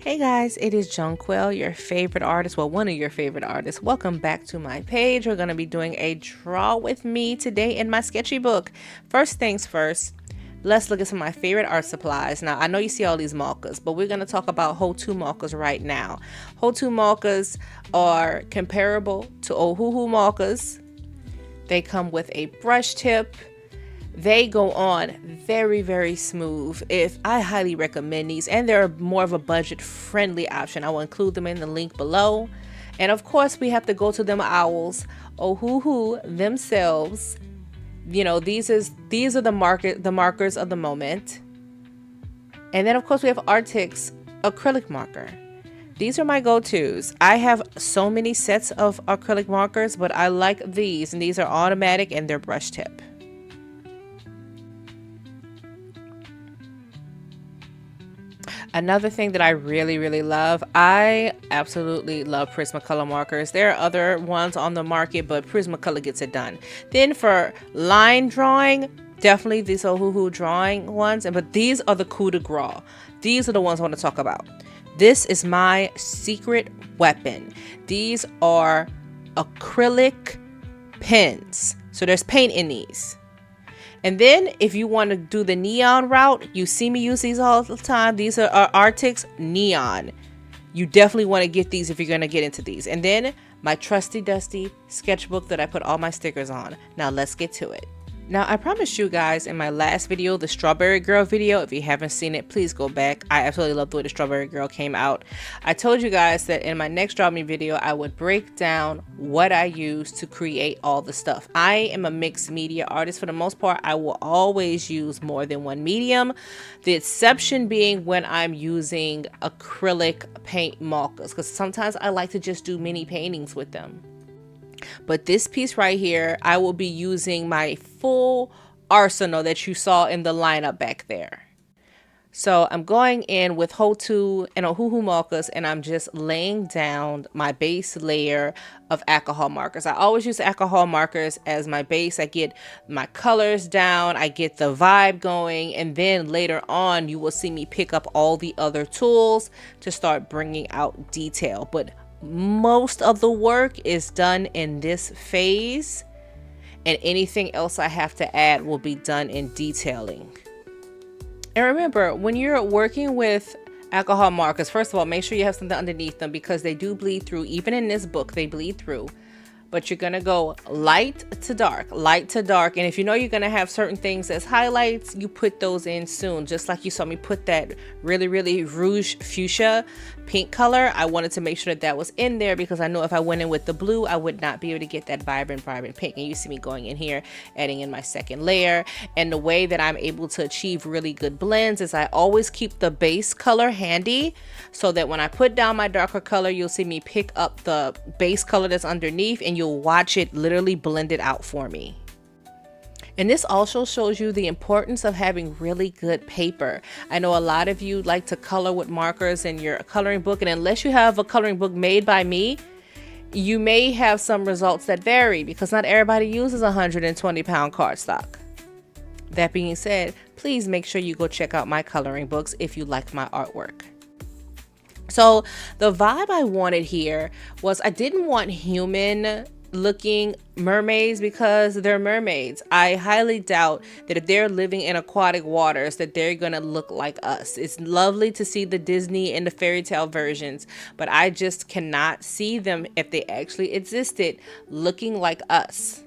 Hey guys, it is Jonquil, your favorite artist, well, one of your favorite artists. Welcome back to my page. We're going to be doing a draw with me today in my sketchy book. First things first, let's look at some of my favorite art supplies. Now, I know you see all these markers, but we're going to talk about HOTU markers right now. HOTU markers are comparable to Ohuhu markers. They come with a brush tip. They go on very smooth. I highly recommend these, and they're more of a budget friendly option. I will include them in the link below. And of course, we have to go to them owls, Ohuhu themselves. You know, these are the markers of the moment. And then of course we have Arrtx acrylic marker. These are my go-tos. I have so many sets of acrylic markers, but I like these, and these are automatic and they're brush tip. Another thing that I really love, I absolutely love Prismacolor markers. There are other ones on the market, but Prismacolor gets it done. Then for line drawing, definitely these Ohuhu drawing ones, but these are the coup de grace. These are the ones I want to talk about. This is my secret weapon. These are acrylic pens. So there's paint in these. And then if you want to do the neon route, you see me use these all the time. These are Arrtx neon. You definitely want to get these if you're going to get into these. And then my trusty dusty sketchbook that I put all my stickers on. Now let's get to it. Now, I promised you guys in my last video, the Strawberry Girl video. If you haven't seen it, please go back. I absolutely love the way the Strawberry Girl came out. I told you guys that in my next Draw Me video, I would break down what I use to create all the stuff. I am a mixed media artist. For the most part, I will always use more than one medium. The exception being when I'm using acrylic paint markers, because sometimes I like to just do mini paintings with them. But this piece right here, I will be using my full arsenal that you saw in the lineup back there. So I'm going in with HOTU and Ohuhu markers, and I'm just laying down my base layer of alcohol markers. I always use alcohol markers as my base. I get my colors down, I get the vibe going, and then later on you will see me pick up all the other tools to start bringing out detail. But most of the work is done in this phase, and anything else I have to add will be done in detailing. And remember, when you're working with alcohol markers, first of all, make sure you have something underneath them, because they do bleed through. Even in this book, they bleed through. But you're going to go light to dark. And if you know you're going to have certain things as highlights, you put those in soon. Just like you saw me put that really rouge fuchsia pink color. I wanted to make sure that was in there, because I know if I went in with the blue, I would not be able to get that vibrant pink. And you see me going in here, adding in my second layer. And the way that I'm able to achieve really good blends is I always keep the base color handy, so that when I put down my darker color, you'll see me pick up the base color that's underneath, and you'll watch it literally blend it out for me. And this also shows you the importance of having really good paper. I know a lot of you like to color with markers in your coloring book, and unless you have a coloring book made by me, you may have some results that vary, because not everybody uses 120-pound cardstock. That being said, please make sure you go check out my coloring books if you like my artwork. So the vibe I wanted here was, I didn't want human looking mermaids, because they're mermaids. I highly doubt that if they're living in aquatic waters that they're gonna look like us. It's lovely to see the Disney and the fairy tale versions, but I just cannot see them, if they actually existed, looking like us.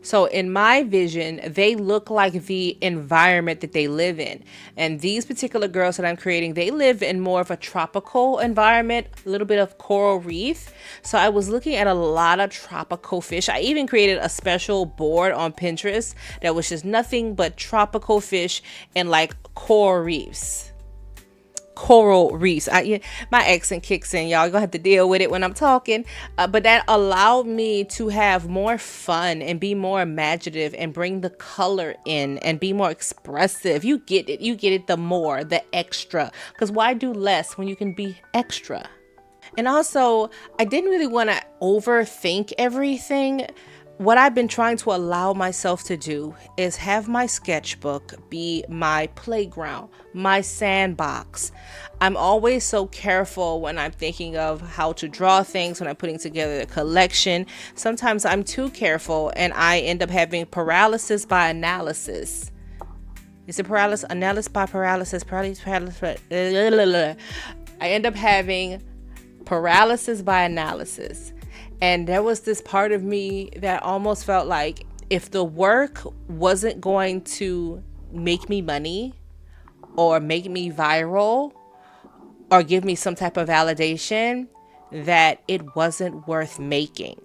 So in my vision, they look like the environment that they live in. And these particular girls that I'm creating, they live in more of a tropical environment, a little bit of coral reef. So I was looking at a lot of tropical fish. I even created a special board on Pinterest that was just nothing but tropical fish and like coral reefs. My accent kicks in, y'all. You're gonna have to deal with it when I'm talking, but that allowed me to have more fun and be more imaginative and bring the color in and be more expressive. You get it, the extra, because why do less when you can be extra? And also, I didn't really want to overthink everything. what I've been trying to allow myself to do is have my sketchbook be my playground, my sandbox. I'm always so careful when I'm thinking of how to draw things, when I'm putting together a collection. Sometimes I'm too careful and I end up having paralysis by analysis. Is it paralysis? Analysis by paralysis. Paralysis. I end up having paralysis by analysis. And there was this part of me that almost felt like if the work wasn't going to make me money or make me viral or give me some type of validation, that it wasn't worth making.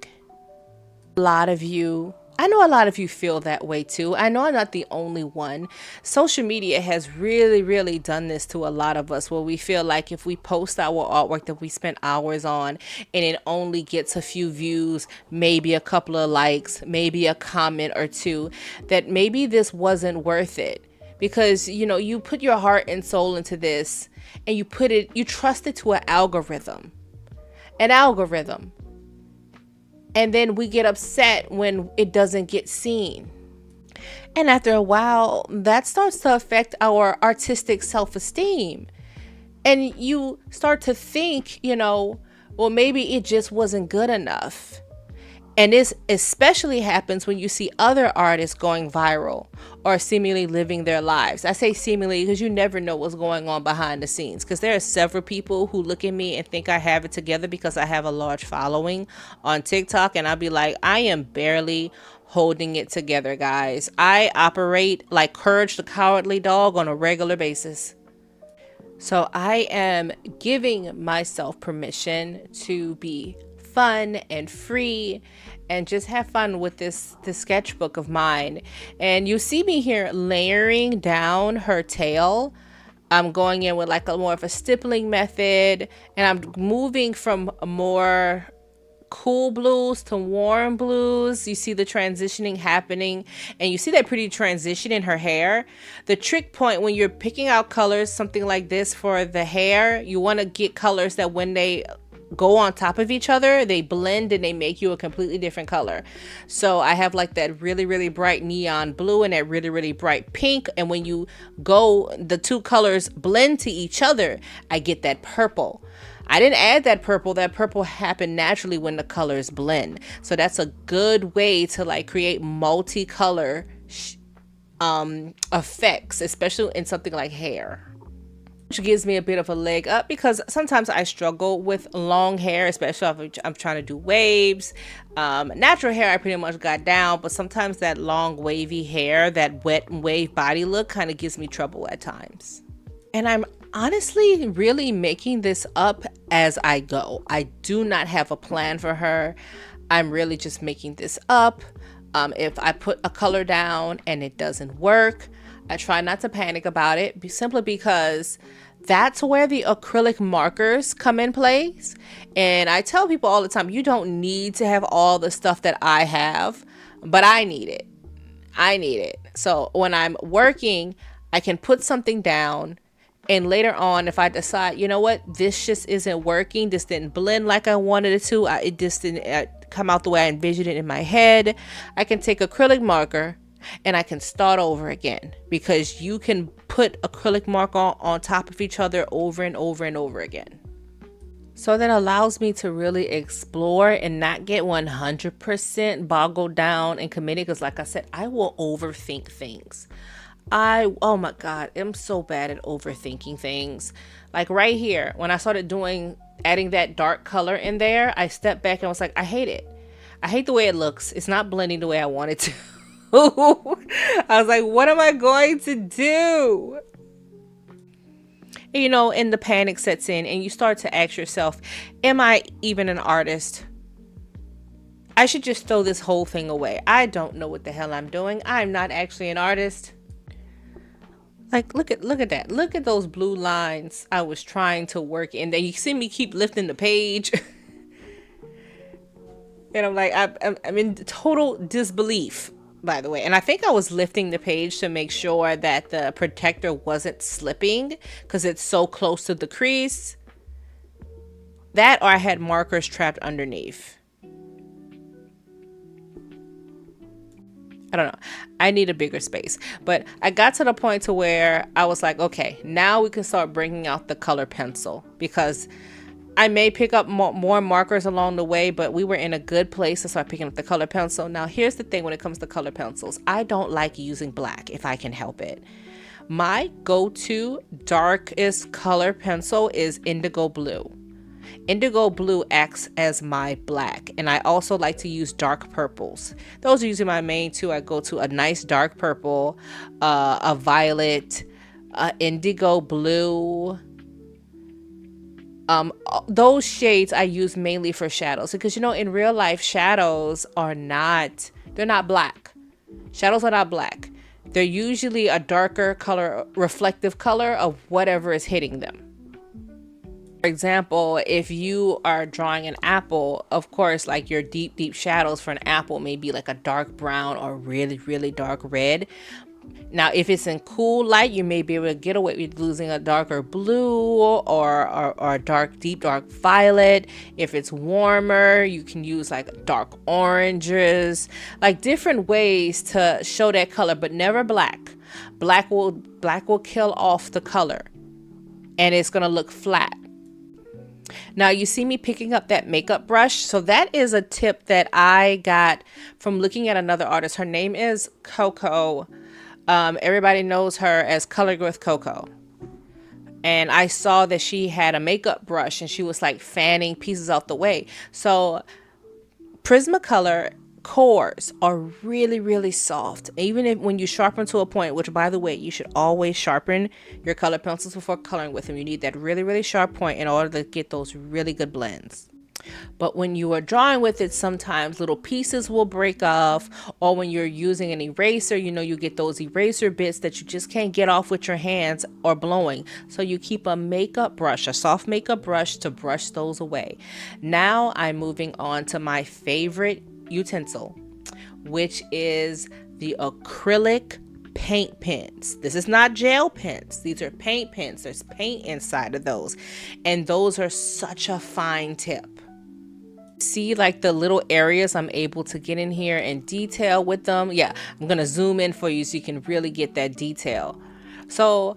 I know a lot of you feel that way too. I know I'm not the only one. Social media has really done this to a lot of us, where we feel like if we post our artwork that we spent hours on and it only gets a few views, maybe a couple of likes, maybe a comment or two, that maybe this wasn't worth it. Because, you know, you put your heart and soul into this and you trust it to an algorithm. And then we get upset when it doesn't get seen. And after a while, that starts to affect our artistic self-esteem. And you start to think, well, maybe it just wasn't good enough. And this especially happens when you see other artists going viral or seemingly living their lives. I say seemingly because you never know what's going on behind the scenes. Because there are several people who look at me and think I have it together because I have a large following on TikTok. And I'll be like, I am barely holding it together, guys. I operate like Courage the Cowardly Dog on a regular basis. So I am giving myself permission to be fun and free and just have fun with this sketchbook of mine. And you see me here layering down her tail. I'm going in with like a more of a stippling method, and I'm moving from more cool blues to warm blues. You see the transitioning happening, and you see that pretty transition in her hair. The trick point when you're picking out colors, something like this for the hair, you want to get colors that when they go on top of each other, they blend and they make you a completely different color. So I have like that really bright neon blue and that really bright pink, and when you go, the two colors blend to each other, I get that purple. I didn't add that purple. That purple happened naturally when the colors blend. So that's a good way to like create multicolor effects, especially in something like hair. Which gives me a bit of a leg up because sometimes I struggle with long hair, especially if I'm trying to do waves. Natural hair I pretty much got down, but sometimes that long wavy hair, that wet wave body look kind of gives me trouble at times. And I'm honestly really making this up as I go. I do not have a plan for her. I'm really just making this up. If I put a color down and it doesn't work, I try not to panic about it, simply because that's where the acrylic markers come in place. And I tell people all the time, you don't need to have all the stuff that I have, but I need it. So when I'm working, I can put something down, and later on, if I decide, you know what, this just isn't working, this didn't blend like I wanted it to, it just didn't come out the way I envisioned it in my head, I can take acrylic marker and I can start over again, because you can put acrylic marker on top of each other over and over again. So that allows me to really explore and not get 100% boggled down and committed, because like I said, I will overthink things. Oh my God, I'm so bad at overthinking things. Like right here, when I started adding that dark color in there, I stepped back and was like, I hate it. I hate the way it looks. It's not blending the way I want it to. I was like, what am I going to do? And the panic sets in and you start to ask yourself, am I even an artist? I should just throw this whole thing away. I don't know what the hell I'm doing. I'm not actually an artist. Like, look at that. Look at those blue lines I was trying to work in. Then you see me keep lifting the page. And I'm like, I'm in total disbelief, by the way. And I think I was lifting the page to make sure that the protector wasn't slipping because it's so close to the crease. That, or I had markers trapped underneath. I don't know. I need a bigger space. But I got to the point to where I was like, okay, now we can start bringing out the color pencil, because I may pick up more markers along the way, but we were in a good place to start picking up the color pencil. Now, here's the thing when it comes to color pencils. I don't like using black if I can help it. My go-to darkest color pencil is indigo blue. Indigo blue acts as my black, and I also like to use dark purples. Those are usually my main two. I go to a nice dark purple, a violet, indigo blue. Those shades I use mainly for shadows, because in real life shadows they're not black. Shadows are not black. They're usually a darker color, reflective color of whatever is hitting them. For example, if you are drawing an apple, of course, like your deep shadows for an apple may be like a dark brown or really dark red. Now, if it's in cool light, you may be able to get away with losing a darker blue or a deep dark violet. If it's warmer, you can use like dark oranges, like different ways to show that color, but never black. Black will kill off the color, and it's gonna look flat. Now, you see me picking up that makeup brush. So that is a tip that I got from looking at another artist. Her name is Coco. Everybody knows her as Color with Coco. And I saw that she had a makeup brush and she was like fanning pieces out the way. So Prismacolor cores are really soft. Even when you sharpen to a point, which by the way, you should always sharpen your color pencils before coloring with them. You need that really sharp point in order to get those really good blends. But when you are drawing with it, sometimes little pieces will break off, or when you're using an eraser, you get those eraser bits that you just can't get off with your hands or blowing. So you keep a makeup brush, a soft makeup brush, to brush those away. Now I'm moving on to my favorite utensil, which is the acrylic paint pens. This is not gel pens. These are paint pens. There's paint inside of those, and those are such a fine tip. See like the little areas I'm able to get in here and detail with them. Yeah, I'm gonna zoom in for you so you can really get that detail. So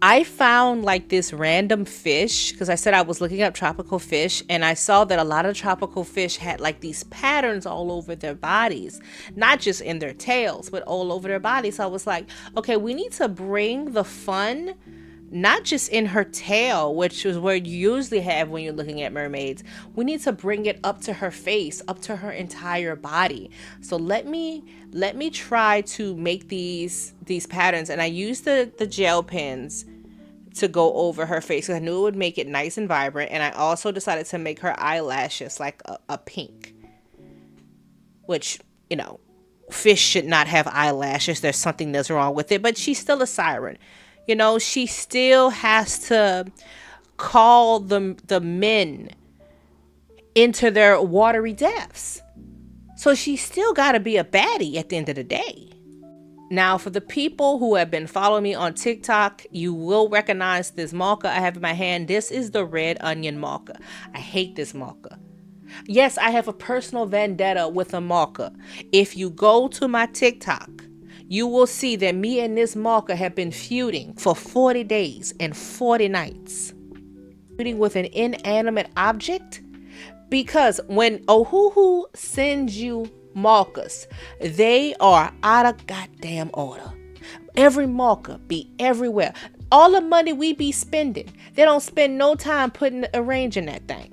I found like this random fish, because I said I was looking up tropical fish, and I saw that a lot of tropical fish had like these patterns all over their bodies, not just in their tails, but all over their bodies. So I was like, okay, we need to bring the fun, not just in her tail, which is where you usually have when you're looking at mermaids. We need to bring it up to her face, up to her entire body. So let me try to make these patterns, and I used the gel pens to go over her face because I knew it would make it nice and vibrant. And I also decided to make her eyelashes like a pink, which, fish should not have eyelashes. There's something that's wrong with it, but she's still a siren. She still has to call the men into their watery depths. So she's still got to be a baddie at the end of the day. Now, for the people who have been following me on TikTok, you will recognize this marker I have in my hand. This is the red onion marker. I hate this marker. Yes, I have a personal vendetta with a marker. If you go to my TikTok, you will see that me and this marker have been feuding for 40 days and 40 nights. Feuding with an inanimate object? Because when Ohuhu sends you markers, they are out of goddamn order. Every marker be everywhere. All the money we be spending, they don't spend no time arranging that thing.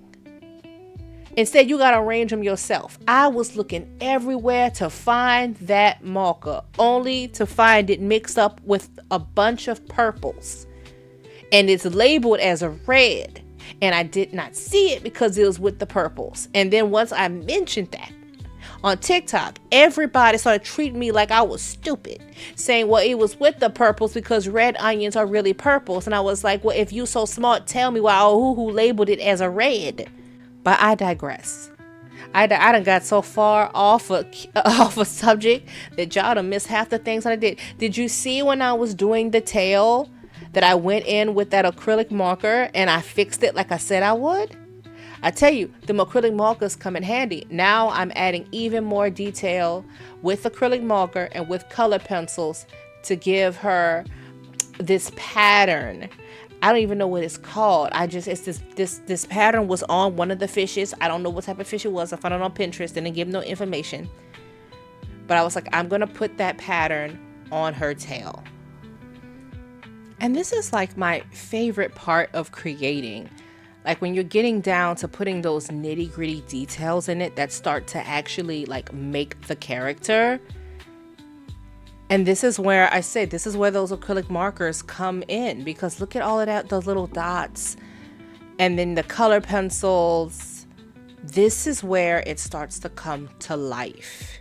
Instead, you gotta arrange them yourself. I was looking everywhere to find that marker, only to find it mixed up with a bunch of purples. And it's labeled as a red. And I did not see it because it was with the purples. And then once I mentioned that on TikTok, everybody started treating me like I was stupid, saying, well, it was with the purples because red onions are really purples. And I was like, well, if you so smart, tell me why Ohuhu labeled it as a red. But I digress. I done got so far off a subject that y'all done missed half the things that I did. Did you see when I was doing the tail that I went in with that acrylic marker and I fixed it like I said I would? I tell you, the acrylic markers come in handy. Now I'm adding even more detail with acrylic marker and with color pencils to give her this pattern. I don't even know what it's called. It's this pattern was on one of the fishes. I don't know what type of fish it was. I found it on Pinterest. Didn't give no information. But I was like, I'm gonna put that pattern on her tail. And this is like my favorite part of creating. Like when you're getting down to putting those nitty-gritty details in it that start to actually like make the character. And this is where I say, this is where those acrylic markers come in, because look at all of that, those little dots. And then the color pencils. This is where it starts to come to life.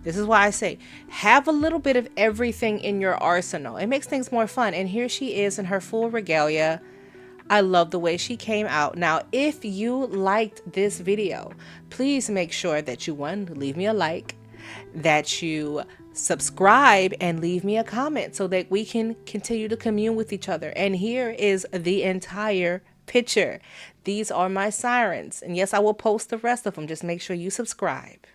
This is why I say, have a little bit of everything in your arsenal. It makes things more fun. And here she is in her full regalia. I love the way she came out. Now, if you liked this video, please make sure that you, one, leave me a like, that you subscribe and leave me a comment so that we can continue to commune with each other. And here is the entire picture. These are my sirens. And yes, I will post the rest of them. Just make sure you subscribe.